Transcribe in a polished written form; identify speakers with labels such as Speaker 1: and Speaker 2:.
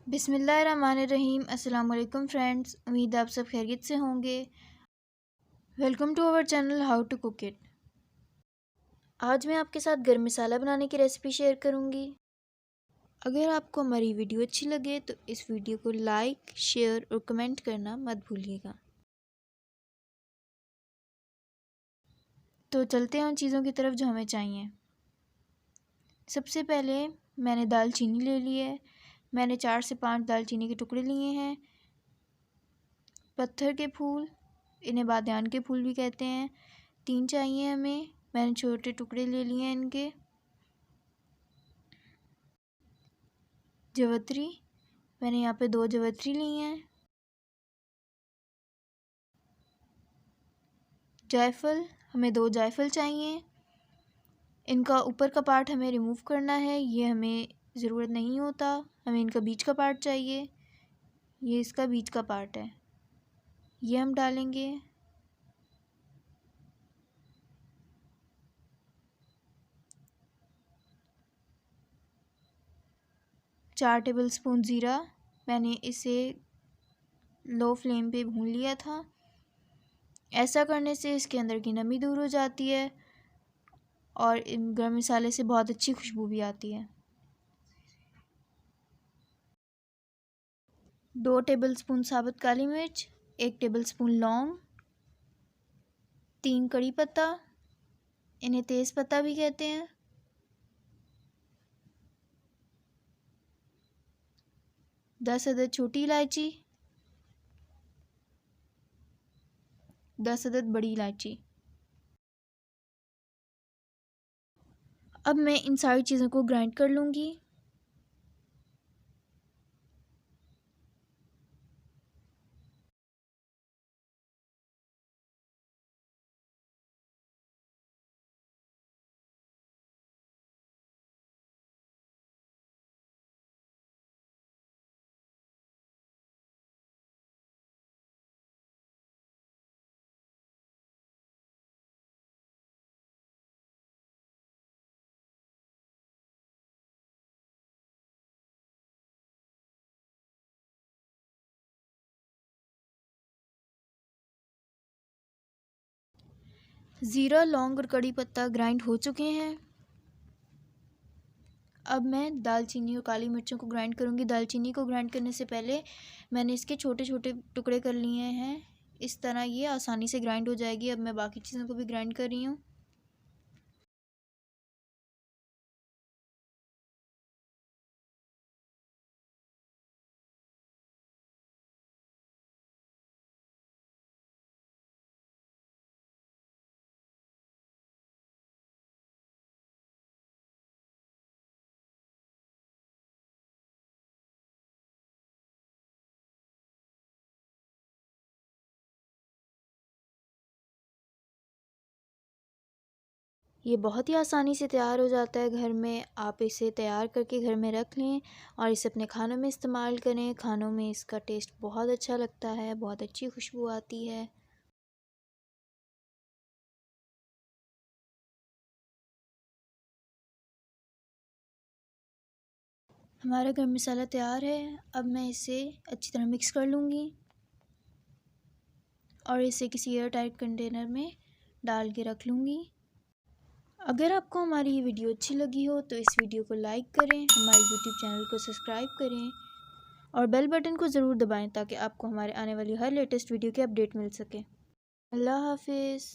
Speaker 1: बिस्मिल्लाहिर्रहमानिर्रहीम। अस्सलाम वालेकुम फ्रेंड्स, उम्मीद है आप सब खैरियत से होंगे। Welcome to our channel how to cook it. आज मैं आपके साथ गर्म मसाला बनाने की रेसिपी शेयर करूंगी। अगर आपको हमारी वीडियो अच्छी लगे तो इस वीडियो को लाइक, शेयर और कमेंट करना मत भूलिएगा। तो चलते हैं उन चीज़ों की तरफ जो हमें चाहिए। सबसे पहले मैंने दालचीनी ले ली है। मैंने 4 से 5 दालचीनी के टुकड़े लिए हैं। पत्थर के फूल, इन्हें बादयान के फूल भी कहते हैं, 3 चाहिए हमें। मैंने छोटे टुकड़े ले लिए हैं इनके। जवत्री, मैंने यहाँ पे 2 जवत्री ली हैं। जायफल, हमें 2 जायफल चाहिए। इनका ऊपर का पार्ट हमें रिमूव करना है, ये हमें ज़रूरत नहीं होता, हमें इनका बीच का पार्ट चाहिए। ये इसका बीच का पार्ट है, ये हम डालेंगे। चार टेबल स्पून ज़ीरा, मैंने इसे लो फ्लेम पे भून लिया था। ऐसा करने से इसके अंदर की नमी दूर हो जाती है और इन गरम मसाले से बहुत अच्छी खुशबू भी आती है। 2 टेबल स्पून साबुत काली मिर्च, 1 टेबल स्पून लौंग, 3 कड़ी पत्ता, इन्हें तेज़ पत्ता भी कहते हैं, 10 अदद छोटी इलायची, 10 अदद बड़ी इलायची। अब मैं इन सारी चीज़ों को ग्राइंड कर लूँगी। ज़ीरा, लौंग और कड़ी पत्ता ग्राइंड हो चुके हैं। अब मैं दालचीनी और काली मिर्चों को ग्राइंड करूँगी। दालचीनी को ग्राइंड करने से पहले मैंने इसके छोटे छोटे टुकड़े कर लिए हैं। इस तरह ये आसानी से ग्राइंड हो जाएगी। अब मैं बाकी चीज़ों को भी ग्राइंड कर रही हूँ। ये बहुत ही आसानी से तैयार हो जाता है घर में। आप इसे तैयार करके घर में रख लें और इसे अपने खानों में इस्तेमाल करें। खानों में इसका टेस्ट बहुत अच्छा लगता है, बहुत अच्छी खुशबू आती है। हमारा गरम मसाला तैयार है। अब मैं इसे अच्छी तरह मिक्स कर लूँगी और इसे किसी एयर टाइट कंटेनर में डाल के रख लूँगी। अगर आपको हमारी ये वीडियो अच्छी लगी हो तो इस वीडियो को लाइक करें, हमारे यूट्यूब चैनल को सब्सक्राइब करें और बेल बटन को ज़रूर दबाएं ताकि आपको हमारे आने वाली हर लेटेस्ट वीडियो की अपडेट मिल सके। अल्लाह हाफिज़।